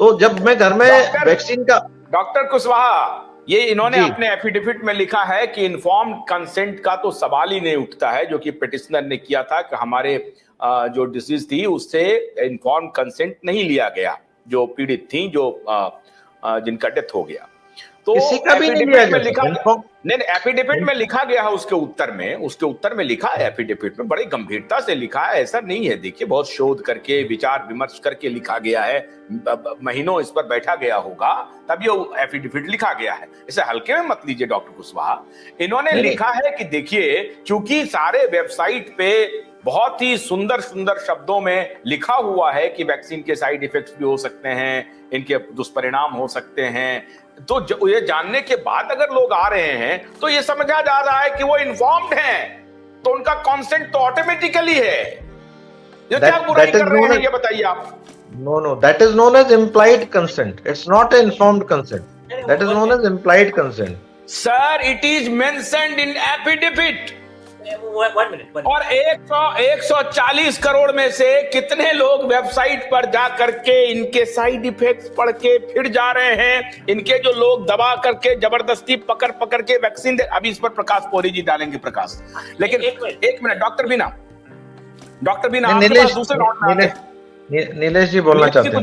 तो जब मैं घर में वैक्सीन का डॉक्टर कुशवाहा, ये इन्होंने जी। अपने एफिडेविट में लिखा है कि इन्फॉर्म्ड कंसेंट का तो सवाल ही नहीं उठता है, जो कि पिटिशनर ने किया था कि हमारे जो डिसीज थी उससे इन्फॉर्म्ड कंसेंट नहीं लिया गया, जो पीड़ित थी, जो जिनका डेथ हो गया। तो किसी का भी नहीं लिया एफिडेविट में गया लिखा, सर, नहीं एफिडेविट में लिखा गया है, उसके उत्तर में लिखा है, एफिडेविट में बड़ी गंभीरता से लिखा है, ऐसा नहीं है। देखिए, बहुत शोध करके, विचार विमर्श करके लिखा गया है, महीनों इस पर बैठा गया होगा, तब ये एफिडेविट लिखा गया है। इसे हल्के में मत लीजिए डॉक्टर कुशवाहा। इन्होंने लिखा है कि देखिए, चूंकि सारे वेबसाइट पे बहुत ही सुंदर सुंदर शब्दों में लिखा हुआ है कि वैक्सीन के साइड इफेक्ट्स भी हो सकते हैं, इनके दुष्परिणाम हो सकते हैं, तो ये जानने के बाद अगर लोग आ रहे हैं तो ये समझा जा रहा है कि वो इन्फॉर्म्ड हैं, तो उनका कंसेंट तो ऑटोमेटिकली है। ये क्या बुराई कर रहे हैं, ये बताइए आप। No, that is known as implied consent. It's not an informed consent. That is known as implied consent. Sir, it is mentioned in affidavit. 1 minute. और 140 करोड़ में से कितने लोग वेबसाइट पर जा करके इनके साइड इफेक्ट्स पढ़ के फिर जा रहे हैं, इनके जो लोग दबा करके जबरदस्ती पकड़ के वैक्सीन दे। अभी इस पर प्रकाश पोरी जी डालेंगे प्रकाश, लेकिन एक मिनट डॉक्टर बीना नीलेश जी बोलना चाहते हैं।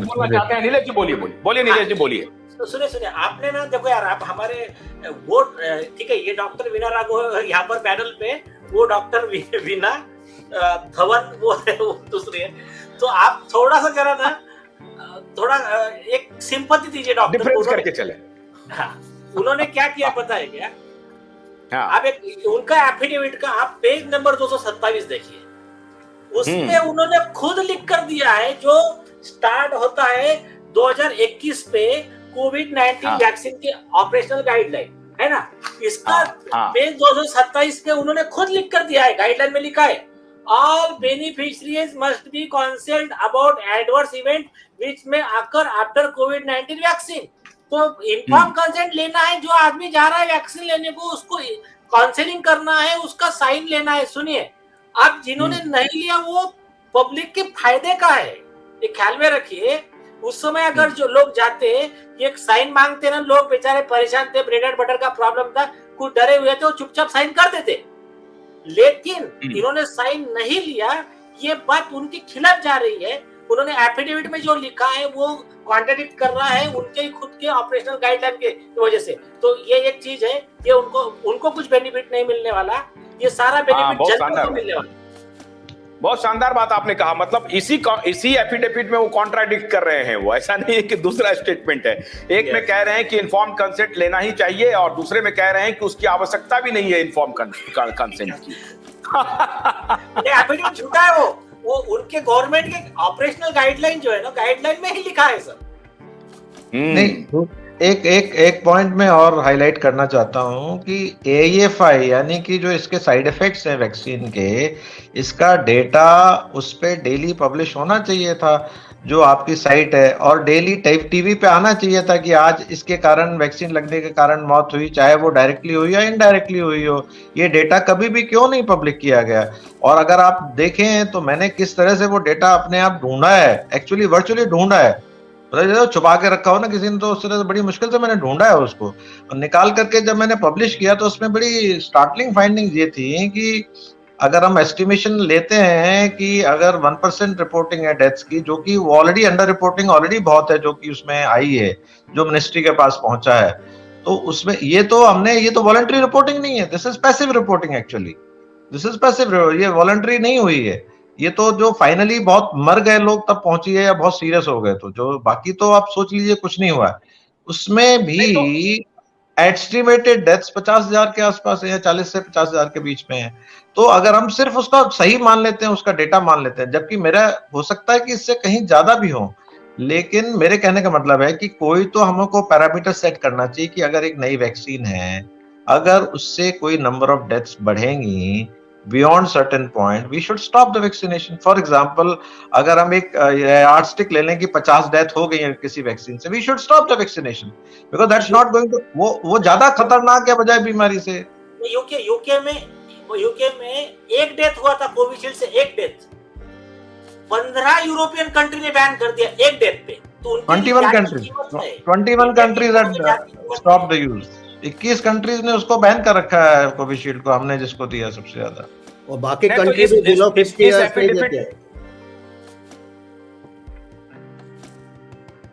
नीलेश जी बोलिए नीलेश जी बोलिए। तो सुनिए आपने ना, देखो यार, आप हमारे वो ठीक है, ये डॉक्टर वीना राघव यहाँ पर पैनल पे, वो डॉक्टर वीना धवन वो दूसरी है, तो आप थोड़ा सा जरा ना, थोड़ा एक सिंपैथी दीजिए डॉक्टर को, डिफरेंस करके चले। हाँ, उन्होंने क्या किया पता है क्या? हाँ। आप एक उनका एफिडेविट का आप पेज नंबर 227 देखिए, उसमें उन्होंने खुद लिख कर दिया है, जो स्टार्ट होता है 2021 पे कोविड-19 वैक्सीन के ऑपरेशनल गाइडलाइन, है ना, इसका पेज 227 पे उन्होंने खुद लिख कर दिया है, गाइडलाइन में लिखा है, all beneficiaries must be consult about adverse event which may occur after covid vaccine. तो इन्फॉर्म कंसेंट लेना है, जो आदमी जा रहा है वैक्सीन लेने को, उसको काउंसलिंग करना है, उसका साइन लेना है। सुनिए, अब जिन्होंने नहीं लिया वो पब्लिक के फायदे का है, ये ख्याल में रखिए। उस समय अगर जो लोग जाते, एक साइन मांगते ना, लोग बेचारे परेशान थे, ब्रेड एंड बटर का प्रॉब्लम था, कुछ डरे हुए थे, वो चुपचाप साइन कर देते, लेकिन इन्होंने साइन नहीं लिया, ये बात उनके खिलाफ जा रही है। उन्होंने एफिडेविट में जो लिखा है वो कॉन्ट्राडिक्ट कर रहा है उनके खुद के ऑपरेशनल गाइडलाइन के वजह से। तो ये एक चीज है, ये उनको कुछ बेनिफिट नहीं मिलने वाला, ये सारा बेनिफिट जनता को मिलने वाला। बहुत शानदार बात आपने कहा, मतलब इसी एफिडेविट में वो कॉन्ट्राडिक्ट कर रहे हैं। वो ऐसा नहीं है कि दूसरा स्टेटमेंट है, एक में कह रहे हैं कि इन्फॉर्म कंसेंट लेना ही चाहिए, और दूसरे में कह रहे हैं कि उसकी आवश्यकता भी नहीं है इन्फॉर्म कंसेंट की। एफिडेविट झूठा है, वो उनके गवर्नमेंट के ऑपरेशनल गाइडलाइन जो है ना, गाइडलाइन में ही लिखा है सर। नहीं, एक पॉइंट में और हाईलाइट करना चाहता हूं कि AEFI यानी कि जो इसके साइड इफेक्ट्स हैं वैक्सीन के, इसका डेटा उस पे डेली पब्लिश होना चाहिए था, जो आपकी साइट है, और डेली टीवी पे आना चाहिए था कि आज इसके कारण, वैक्सीन लगने के कारण मौत हुई, चाहे वो डायरेक्टली हुई या इनडायरेक्टली हुई हो। ये डेटा कभी भी क्यों नहीं पब्लिक किया गया? और अगर आप देखें तो मैंने किस तरह से वो डेटा अपने आप ढूंढा है, एक्चुअली वर्चुअली ढूंढा है, मतलब छुपा के रखा हो ना किसी ने, तो उस तरह से बड़ी मुश्किल से मैंने ढूंढा है उसको, और निकाल करके जब मैंने पब्लिश किया तो उसमें बड़ी स्टार्टलिंग फाइंडिंग ये थी कि अगर हम एस्टिमेशन लेते हैं कि अगर 1% रिपोर्टिंग है डेथ्स की, जो कि ऑलरेडी अंडर रिपोर्टिंग ऑलरेडी बहुत है, जो कि उसमें आई है, जो मिनिस्ट्री के पास पहुंचा है, तो उसमें ये तो वॉलंटरी रिपोर्टिंग नहीं है, this is passive reporting, actually this is passive, ये वॉलंटरी नहीं हुई है। ये तो जो फाइनली बहुत मर गए लोग तब पहुंची है, या बहुत सीरियस हो गए, तो जो बाकी तो आप सोच लीजिए कुछ नहीं हुआ है। उसमें भी एस्टिमेटेड डेथ्स 50,000 के आसपास है, या 40 से 50,000 के बीच में है। तो अगर हम सिर्फ उसका सही मान लेते हैं, उसका डेटा मान लेते हैं, जबकि मेरा हो सकता है कि इससे कहीं ज्यादा भी हो, लेकिन मेरे कहने का मतलब है कि कोई तो हमको पैरामीटर सेट करना चाहिए कि अगर एक नई वैक्सीन है, अगर उससे कोई नंबर ऑफ डेथ्स बढ़ेंगी beyond certain point, we should stop the vaccination. For example, अगर हम एक यार्डस्टिक ले लें कि 50 डेथ हो गई है किसी वैक्सीन से, we should stop the vaccination because that's not going to, वो ज्यादा खतरनाक है बजाय बीमारी से। यूके में एक डेथ हुआ था कोविशील्ड से, एक डेथ 15 यूरोपियन कंट्री ने बैन कर दिया एक डेथ पे। तो उनकी 21 जान की कंट्रीज कीमत है। 21 कंट्रीज जान की कीमत स्टॉप द है। यूज। 21 कंट्रीज ने उसको बैन कर रखा है कोविशील्ड को, हमने जिसको दिया सबसे ज्यादा। और बाकी नहीं, तो कंट्री भी बिलो 50 इस ईयर्स नहीं एफिडेविट देते हैं।